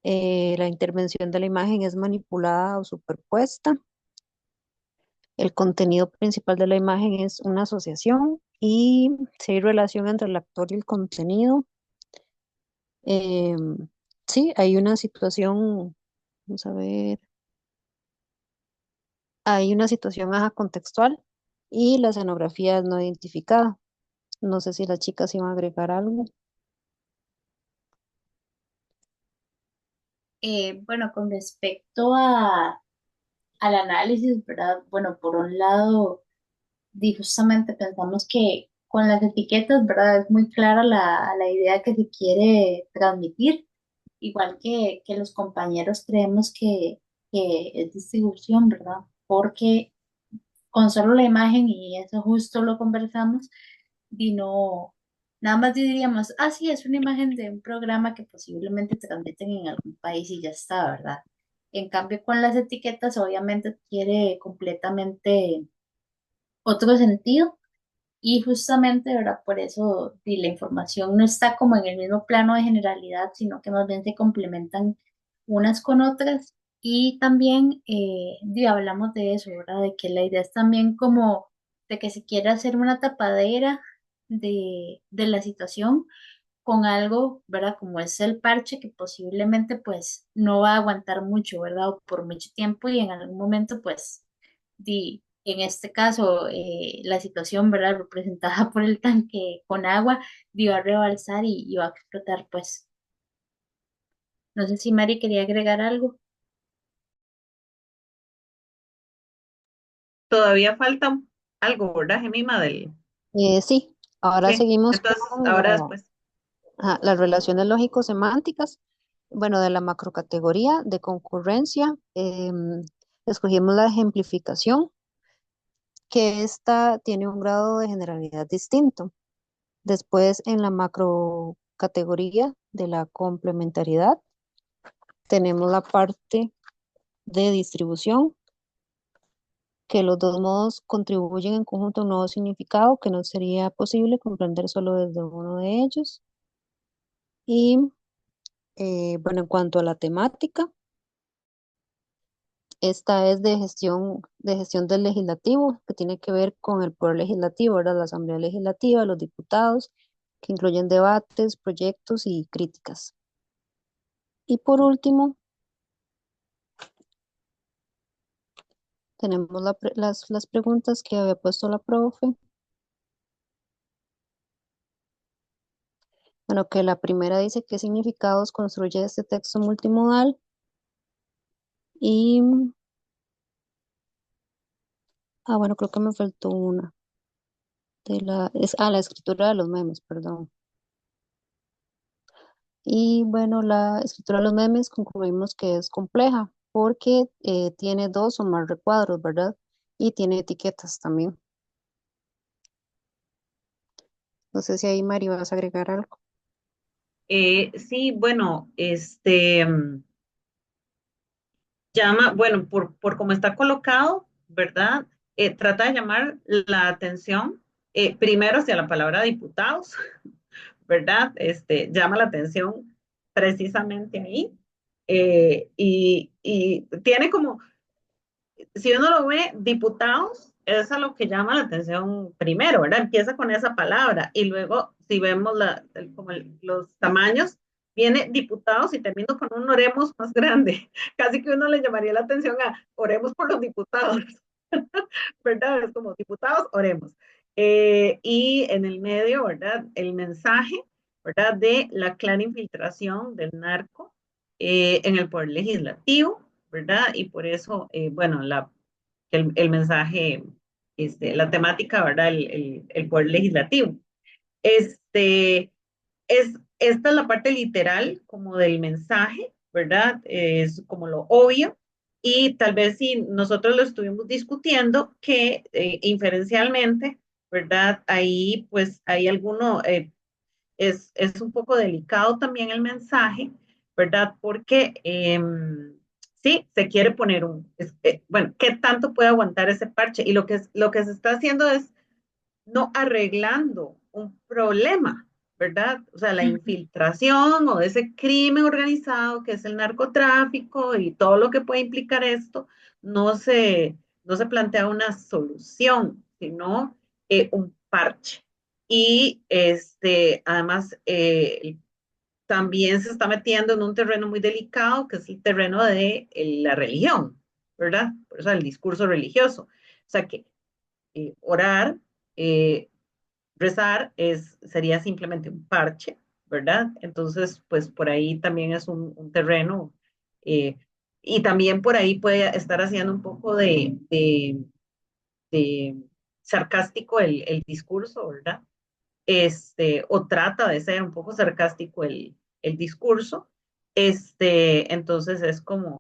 La intervención de la imagen es manipulada o superpuesta. El contenido principal de la imagen es una asociación y si hay relación entre el actor y el contenido. Sí, hay una situación, vamos a ver, hay una situación contextual y la escenografía es no identificada. No sé si las chicas iban a agregar algo. Bueno, con respecto al análisis, ¿verdad? Bueno, por un lado, justamente pensamos que con las etiquetas, ¿verdad? Es muy clara la idea que se quiere transmitir, igual que los compañeros creemos que es distribución, ¿verdad? Porque con solo la imagen, y eso justo lo conversamos, y no, nada más diríamos, ah, sí, es una imagen de un programa que posiblemente transmiten en algún país y ya está, ¿verdad? En cambio, con las etiquetas, obviamente adquiere completamente otro sentido y justamente, ¿verdad? Por eso la información no está como en el mismo plano de generalidad, sino que más bien se complementan unas con otras. Y también hablamos de eso, ¿verdad? De que la idea es también como de que se quiere hacer una tapadera de la situación con algo, ¿verdad? Como es el parche que posiblemente pues no va a aguantar mucho, ¿verdad? O por mucho tiempo y en algún momento pues en este caso, la situación, ¿verdad? Representada por el tanque con agua, va a rebalsar y va a explotar, pues. No sé si Mari quería agregar algo. Todavía falta algo, ¿verdad, Gemima? Sí, ahora Sí, seguimos entonces con ahora después. las relaciones lógico-semánticas. bueno, de la macrocategoría de concurrencia, escogimos la ejemplificación, que esta tiene un grado de generalidad distinto. Después, en la macrocategoría de la complementariedad, tenemos la parte de distribución, que los dos modos contribuyen en conjunto a un nuevo significado que no sería posible comprender solo desde uno de ellos. Y bueno, en cuanto a la temática, esta es de gestión del legislativo, que tiene que ver con el poder legislativo, ¿verdad? La Asamblea Legislativa, los diputados, que incluyen debates, proyectos y críticas. Y por último, tenemos las preguntas que había puesto la profe. Bueno, que la primera dice qué significados construye este texto multimodal. Y, bueno, creo que me faltó una. La escritura de los memes, perdón. Y bueno, la escritura de los memes concluimos que es compleja porque tiene dos o más recuadros, ¿verdad? Y tiene etiquetas también. No sé si ahí, Mari, vas a agregar algo. Sí, bueno, llama, bueno, por cómo está colocado, ¿verdad? Trata de llamar la atención primero hacia la palabra diputados, ¿verdad? Llama la atención precisamente ahí. Y tiene como, si uno lo ve, diputados, es a lo que llama la atención primero, ¿verdad? Empieza con esa palabra y luego, si vemos los tamaños, viene diputados y termino con un oremos más grande. Casi que uno le llamaría la atención a oremos por los diputados, ¿verdad? Es como diputados, oremos. Y en el medio, ¿verdad? El mensaje, ¿verdad? De la clara infiltración del narco en el poder legislativo, ¿verdad? Y por eso, bueno, el mensaje, la temática, ¿verdad? El poder legislativo. Este, esta es la parte literal como del mensaje, ¿verdad? Es como lo obvio. Y tal vez si nosotros lo estuvimos discutiendo, que inferencialmente, ¿verdad? Ahí pues hay alguno, es un poco delicado también el mensaje, ¿verdad? Porque sí, se quiere poner bueno, ¿qué tanto puede aguantar ese parche? Y lo que se está haciendo es no arreglando un problema, ¿verdad? O sea, la infiltración o ese crimen organizado que es el narcotráfico y todo lo que puede implicar esto, no se plantea una solución, sino un parche. Y además, también se está metiendo en un terreno muy delicado, que es el terreno de la religión, ¿verdad? Por eso el discurso religioso. O sea que orar, eh, rezar sería simplemente un parche, ¿verdad? Entonces, pues por ahí también es un terreno eh, y también por ahí puede estar haciendo un poco de sarcástico el discurso, ¿verdad? O trata de ser un poco sarcástico el discurso. Entonces es como,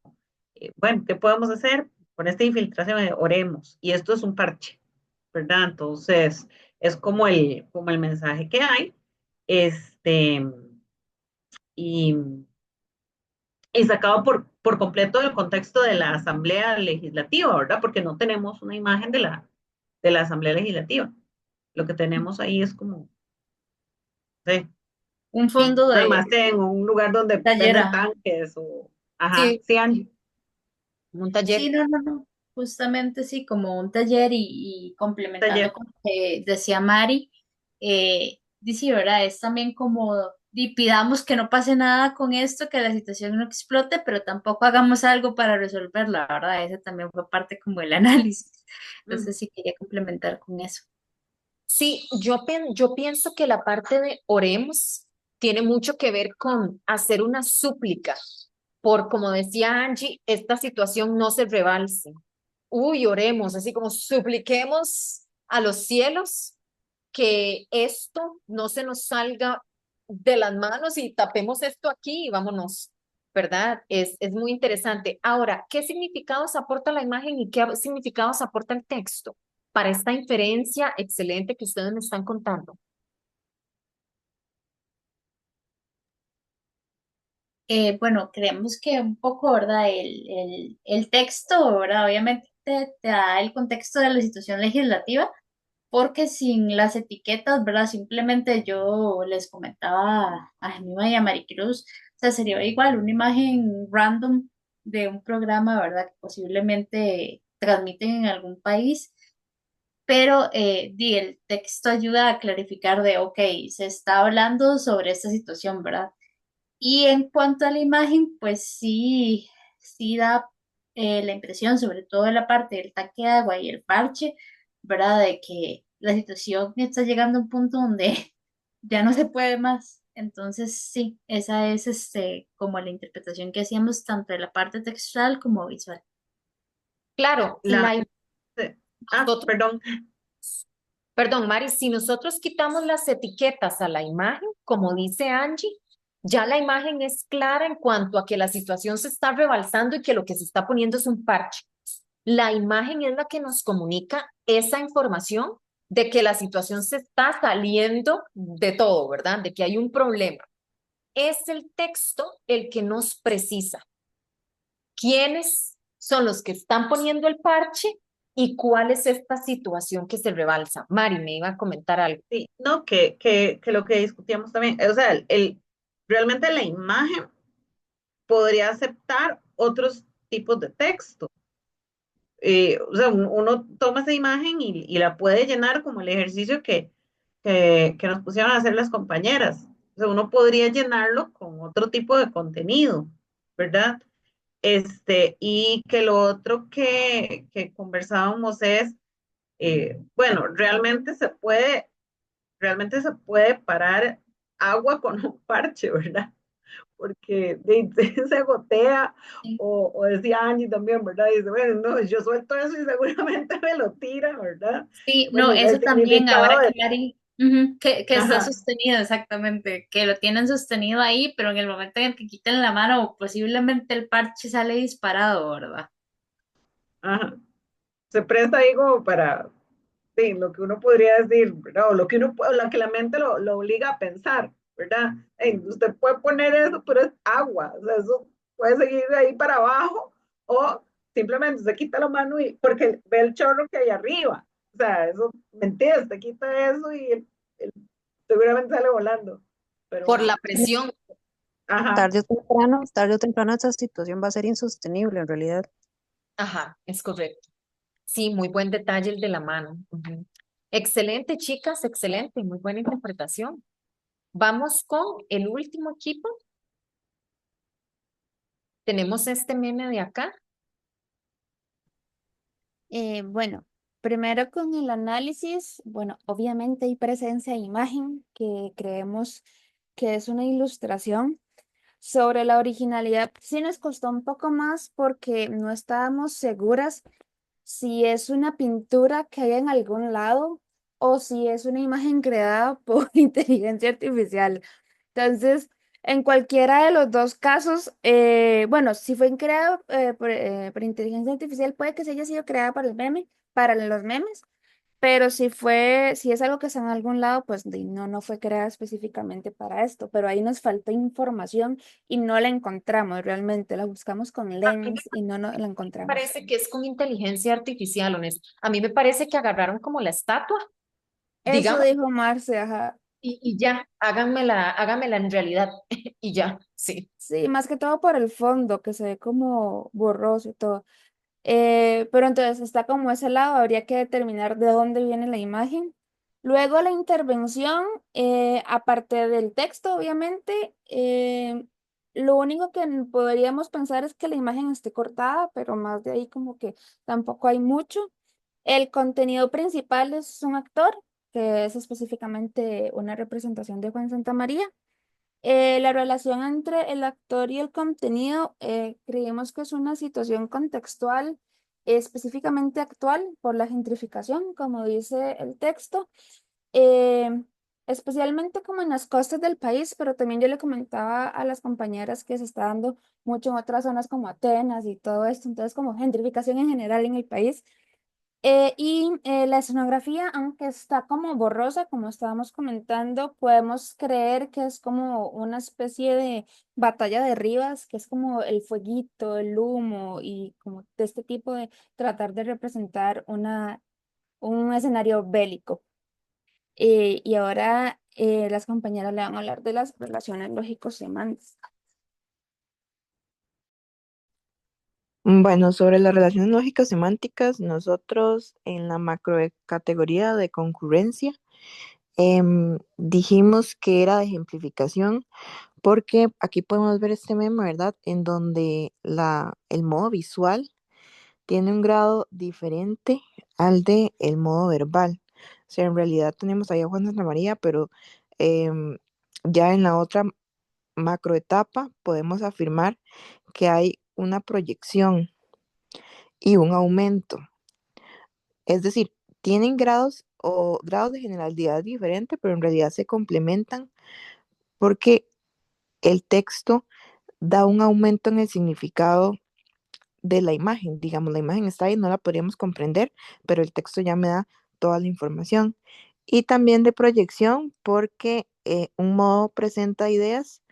bueno, ¿qué podemos hacer con esta infiltración? Oremos, y esto es un parche, ¿verdad? Entonces, es como el mensaje que hay, este, y, y sacado por completo del contexto de la Asamblea Legislativa, ¿verdad? Porque no tenemos una imagen de la Asamblea Legislativa. Lo que tenemos ahí es como, sí, Un fondo un de almacén o un lugar donde taller, venden ajá. tanques o, ajá, Sí, sí, Angie. un Sí, taller. no. Justamente sí, como un taller y complementando Taller. con lo que decía Mari, dice, ¿verdad? Es también como, pidamos que no pase nada con esto, que la situación no explote, pero tampoco hagamos algo para resolverla, ¿verdad? Ese también fue parte como del análisis. Mm. Entonces sí quería complementar con eso. Sí, yo pienso que la parte de oremos tiene mucho que ver con hacer una súplica por, como decía Angie, esta situación no se rebalse. Uy, oremos, así como supliquemos a los cielos que esto no se nos salga de las manos y tapemos esto aquí y vámonos. ¿verdad? Es muy interesante. Ahora, ¿qué significados aporta la imagen y qué significados aporta el texto para esta inferencia excelente que ustedes me están contando? Bueno, creemos que un poco, ¿verdad? El texto, ¿verdad? Obviamente te da el contexto de la situación legislativa, porque sin las etiquetas, ¿verdad? Simplemente yo les comentaba a Gemima y a Maricruz, o sea, sería igual una imagen random de un programa, ¿verdad? Que posiblemente transmiten en algún país, pero el texto ayuda a clarificar de, ok, se está hablando sobre esta situación, ¿verdad? Y en cuanto a la imagen, pues sí, sí da la impresión, sobre todo en la parte del tanque de agua y el parche, ¿verdad? De que la situación está llegando a un punto donde ya no se puede más. Entonces, sí, esa es como la interpretación que hacíamos tanto de la parte textual como visual. Claro, La, nosotros, perdón. perdón, Mari, si nosotros quitamos las etiquetas a la imagen, como dice Angie, ya la imagen es clara en cuanto a que la situación se está rebalsando y que lo que se está poniendo es un parche. La imagen es la que nos comunica esa información de que la situación se está saliendo de todo, ¿verdad? De que hay un problema. Es el texto el que nos precisa quiénes son los que están poniendo el parche y cuál es esta situación que se rebalsa. Mari, me iba a comentar algo. Sí, no, que lo que discutíamos también, o sea, realmente la imagen podría aceptar otros tipos de texto. O sea, uno toma esa imagen y la puede llenar como el ejercicio que nos pusieron a hacer las compañeras. O sea, uno podría llenarlo con otro tipo de contenido, ¿verdad? Y que lo otro que conversábamos es, bueno, realmente se puede parar agua con un parche, ¿verdad? Porque se gotea, Sí, o decía Angie también, ¿verdad? Dice, bueno, no, yo suelto eso y seguramente me lo tira, ¿verdad? sí, no, Bueno, eso el también, significado ahora que de, Mari, que está ajá, sostenido exactamente, que lo tienen sostenido ahí, pero en el momento en el que quiten la mano, posiblemente el parche sale disparado, ¿verdad? ajá, se presta ahí como para, sí, lo que uno podría decir, ¿verdad? O lo que lo que la mente lo obliga a pensar, ¿verdad? Usted puede poner eso, pero es agua, o sea, eso puede seguir de ahí para abajo, o simplemente se quita la mano y, porque ve el chorro que hay arriba, o sea, eso, mentira, usted quita eso y seguramente sale volando, pero Por bueno, la presión. ajá, Tarde o temprano esta situación va a ser insostenible en realidad. Ajá, es correcto. Sí, muy buen detalle el de la mano. Ujú. Excelente, chicas, excelente, muy buena interpretación. Vamos con el último equipo. Tenemos este meme de acá. Bueno, primero con el análisis, bueno, obviamente hay presencia de imagen que creemos que es una ilustración. Sobre la originalidad, sí nos costó un poco más porque no estábamos seguras si es una pintura que hay en algún lado o si es una imagen creada por inteligencia artificial. Entonces, en cualquiera de los dos casos, bueno, si fue creado por inteligencia artificial, puede que se haya sido creada para el meme, para los memes, pero si es algo que está en algún lado, pues no fue creada específicamente para esto, pero ahí nos falta información y no la encontramos realmente, la buscamos con A mí me Lens y no la encontramos. parece que es con inteligencia artificial, honesto. A mí me parece que agarraron como la estatua, Eso digamos, dijo Marce, ajá. y ya, háganmela en realidad, y ya, sí. Sí, más que todo por el fondo, que se ve como borroso y todo. Pero entonces está como ese lado, habría que determinar de dónde viene la imagen. Luego la intervención, aparte del texto, obviamente, lo único que podríamos pensar es que la imagen esté cortada, pero más de ahí como que tampoco hay mucho. El contenido principal es un actor, que es específicamente una representación de Juan Santamaría. La relación entre el actor y el contenido, creemos que es una situación contextual, específicamente actual por la gentrificación, como dice el texto. Eh, especialmente como en las costas del país, pero también yo le comentaba a las compañeras que se está dando mucho en otras zonas como Atenas y todo esto, entonces como gentrificación en general en el país. La escenografía, aunque está como borrosa, como estábamos comentando, podemos creer que es como una especie de batalla de Rivas, que es como el fueguito, el humo y como de este tipo de tratar de representar un escenario bélico. Y ahora las compañeras le van a hablar de las relaciones lógico-semánticas. Bueno, sobre las relaciones lógicas semánticas, nosotros en la macrocategoría de concurrencia dijimos que era de ejemplificación, porque aquí podemos ver este meme, ¿verdad? En donde el modo visual tiene un grado diferente al de el modo verbal. O sea, en realidad tenemos ahí a Juan Santa María, pero em, ya en la otra macroetapa podemos afirmar que hay una proyección y un aumento. Es decir, tienen grados o grados de generalidad diferentes, pero en realidad se complementan porque el texto da un aumento en el significado de la imagen. Digamos, la imagen está ahí, no la podríamos comprender, pero el texto ya me da toda la información. Y también de proyección, porque un modo presenta ideas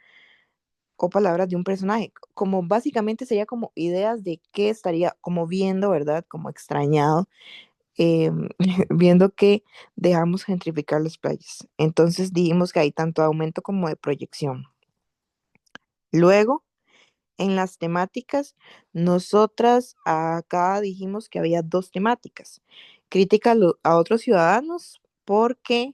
o palabras de un personaje, como básicamente sería como ideas de qué estaría como viendo, ¿verdad? Como extrañado, em, viendo que dejamos gentrificar las playas. Entonces dijimos que hay tanto aumento como de proyección. Luego, en las temáticas, nosotras acá dijimos que había dos temáticas. Crítica a otros ciudadanos porque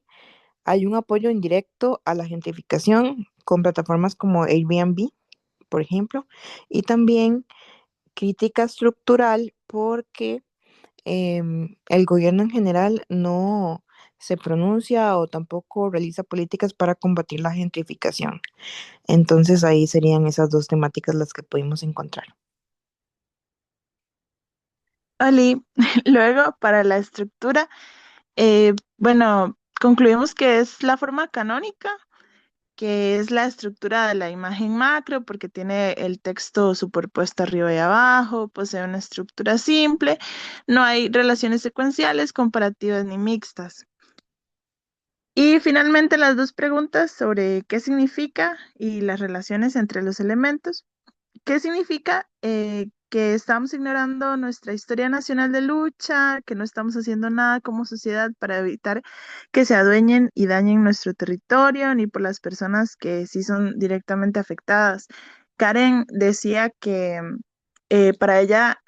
hay un apoyo indirecto a la gentrificación con plataformas como Airbnb, por ejemplo, y también crítica estructural porque el gobierno en general no se pronuncia o tampoco realiza políticas para combatir la gentrificación. Entonces ahí serían esas dos temáticas las que pudimos encontrar. Oli, luego para la estructura, bueno, concluimos que es la forma canónica, que es la estructura de la imagen macro, porque tiene el texto superpuesto arriba y abajo, posee una estructura simple, no hay relaciones secuenciales, comparativas ni mixtas. Y finalmente las dos preguntas sobre qué significa y las relaciones entre los elementos. ¿Qué significa? Que estamos ignorando nuestra historia nacional de lucha, que no estamos haciendo nada como sociedad para evitar que se adueñen y dañen nuestro territorio, ni por las personas que sí son directamente afectadas. Karen decía que para ella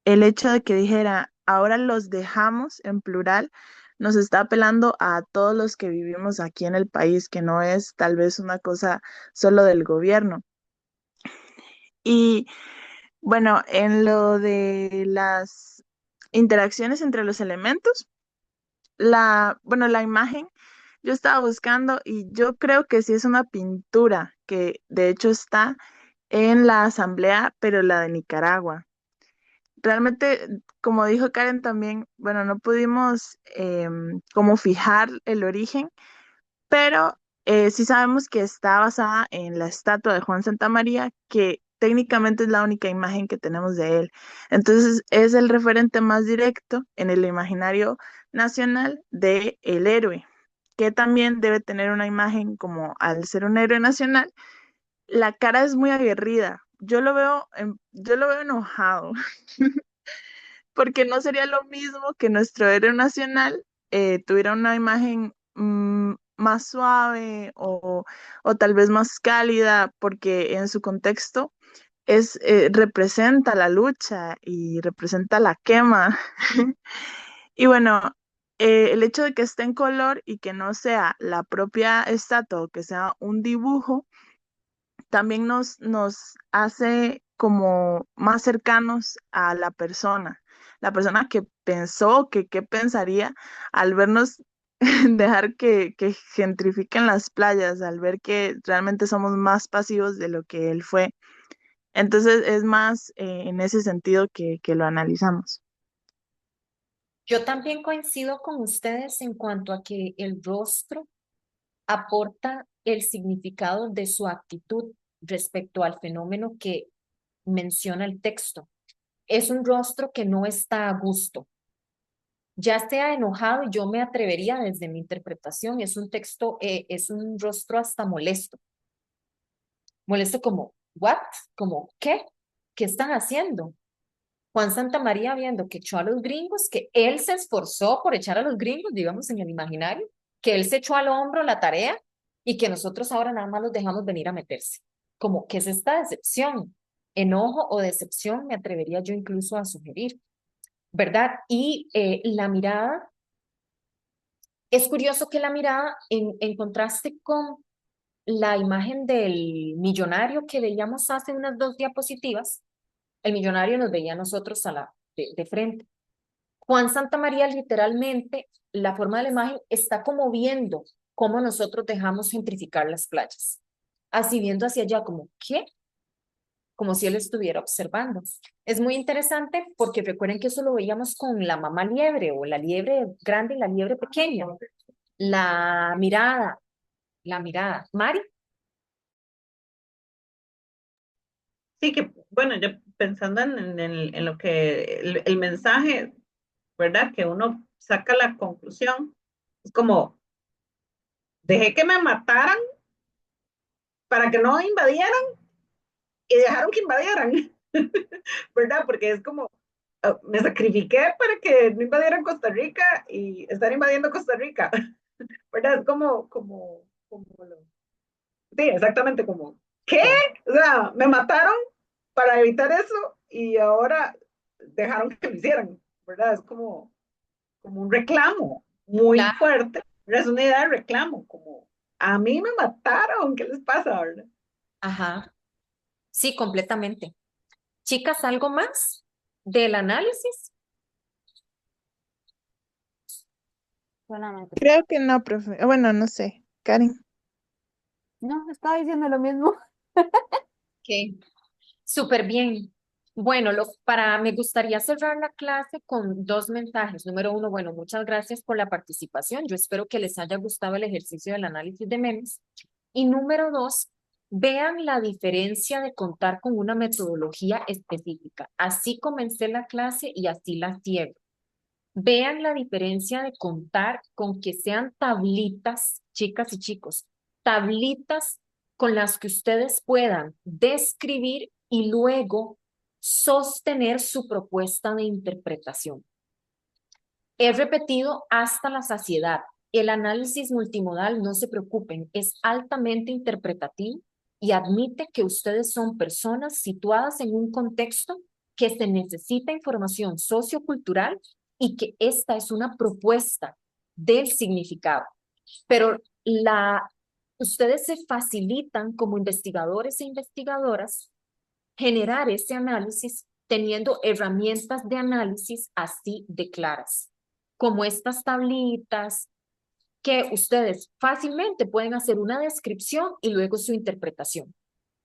el hecho de que dijera, ahora los dejamos en plural, nos está apelando a todos los que vivimos aquí en el país, que no es tal vez una cosa solo del gobierno. Y bueno, en lo de las interacciones entre los elementos, bueno, la imagen, yo estaba buscando y yo creo que sí es una pintura que de hecho está en la asamblea, pero la de Nicaragua. Realmente, como dijo Karen también, bueno, no pudimos como fijar el origen, pero sí sabemos que está basada en la estatua de Juan Santamaría, que técnicamente es la única imagen que tenemos de él. Entonces es el referente más directo en el imaginario nacional de el héroe, que también debe tener una imagen como al ser un héroe nacional, la cara es muy aguerrida. Yo lo veo enojado, porque no sería lo mismo que nuestro héroe nacional tuviera una imagen más suave o tal vez más cálida, porque en su contexto representa la lucha y representa la quema. Y bueno, el hecho de que esté en color y que no sea la propia estatua o que sea un dibujo, también nos hace como más cercanos a la persona que pensó, que qué pensaría al vernos dejar que gentrifiquen las playas, al ver que realmente somos más pasivos de lo que él fue. Entonces es más en ese sentido que lo analizamos. Yo también coincido con ustedes en cuanto a que el rostro aporta el significado de su actitud respecto al fenómeno que menciona el texto. Es un rostro que no está a gusto, ya sea enojado, y yo me atrevería desde mi interpretación, es un texto, es un rostro hasta molesto. Molesto como, ¿what? Como, ¿qué? ¿Qué están haciendo? Juan Santamaría viendo que echó a los gringos, que él se esforzó por echar a los gringos, digamos, en el imaginario, que él se echó al hombro la tarea y que nosotros ahora nada más los dejamos venir a meterse. Como, ¿qué es esta decepción? Enojo o decepción, me atrevería yo incluso a sugerir, ¿verdad? Y la mirada, es curioso que la mirada, en contraste con la imagen del millonario que veíamos hace unas 2 diapositivas, el millonario nos veía a nosotros de frente. Juan Santamaría literalmente, la forma de la imagen está como viendo cómo nosotros dejamos gentrificar las playas. Así viendo hacia allá como, ¿qué? Como si él estuviera observando. Es muy interesante porque recuerden que eso lo veíamos con la mamá liebre o la liebre grande y la liebre pequeña. La mirada, la mirada. Mari. Sí, que bueno, yo pensando en lo que el mensaje, ¿verdad? Que uno saca la conclusión, es como, dejé que me mataran para que no invadieran y dejaron que invadieran, ¿verdad? Porque es como, me sacrifiqué para que no invadieran Costa Rica y están invadiendo Costa Rica, ¿verdad? Es sí, exactamente como, ¿qué? O sea, me mataron para evitar eso y ahora dejaron que lo hicieran, ¿verdad? Es como un reclamo muy Claro. fuerte, es una idea de reclamo, como, a mí me mataron, ¿qué les pasa, verdad? Ajá. Sí, completamente. Chicas, ¿algo más del análisis? Solamente. Creo que no, profe. Bueno, no sé. Karen. No, estaba diciendo lo mismo. Ok, súper bien. Bueno, me gustaría cerrar la clase con 2 mensajes. Número 1, bueno, muchas gracias por la participación. Yo espero que les haya gustado el ejercicio del análisis de memes. Y número 2, vean la diferencia de contar con una metodología específica. Así comencé la clase y así la cierro. Vean la diferencia de contar con que sean tablitas, chicas y chicos, tablitas con las que ustedes puedan describir y luego sostener su propuesta de interpretación. He repetido hasta la saciedad. El análisis multimodal, no se preocupen, es altamente interpretativo y admite que ustedes son personas situadas en un contexto que se necesita información sociocultural y que esta es una propuesta del significado. Pero ustedes se facilitan como investigadores e investigadoras generar ese análisis teniendo herramientas de análisis así de claras, como estas tablitas que ustedes fácilmente pueden hacer una descripción y luego su interpretación.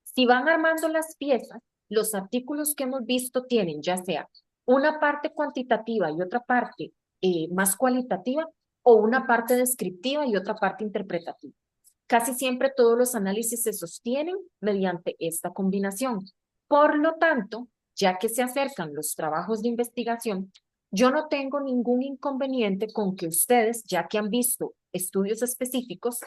Si van armando las piezas, los artículos que hemos visto tienen ya sea una parte cuantitativa y otra parte más cualitativa o una parte descriptiva y otra parte interpretativa. Casi siempre todos los análisis se sostienen mediante esta combinación. Por lo tanto, ya que se acercan los trabajos de investigación, yo no tengo ningún inconveniente con que ustedes, ya que han visto estudios específicos,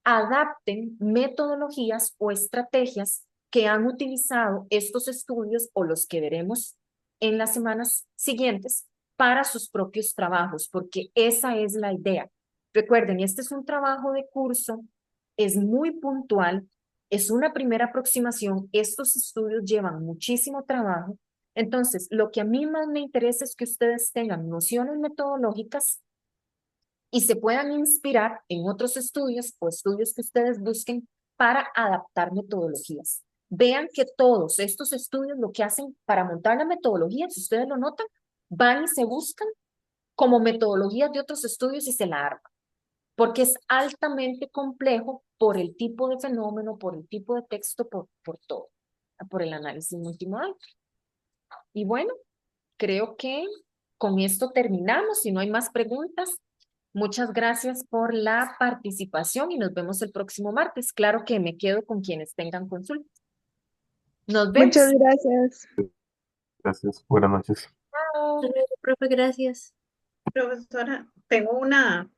adapten metodologías o estrategias que han utilizado estos estudios o los que veremos en las semanas siguientes para sus propios trabajos, porque esa es la idea. Recuerden, este es un trabajo de curso, es muy puntual, es una primera aproximación, estos estudios llevan muchísimo trabajo, entonces lo que a mí más me interesa es que ustedes tengan nociones metodológicas y se puedan inspirar en otros estudios o estudios que ustedes busquen para adaptar metodologías. Vean que todos estos estudios lo que hacen para montar la metodología, si ustedes lo notan, van y se buscan como metodologías de otros estudios y se la arman, porque es altamente complejo por el tipo de fenómeno, por el tipo de texto, por todo, por el análisis multimodal. Y bueno, creo que con esto terminamos. Si no hay más preguntas, Muchas gracias por la participación y nos vemos el próximo martes. Claro que me quedo con quienes tengan consultas. Nos Muchas vemos. gracias. Gracias, buenas noches. Chao. Hasta luego, profe, gracias. Profesora, tengo una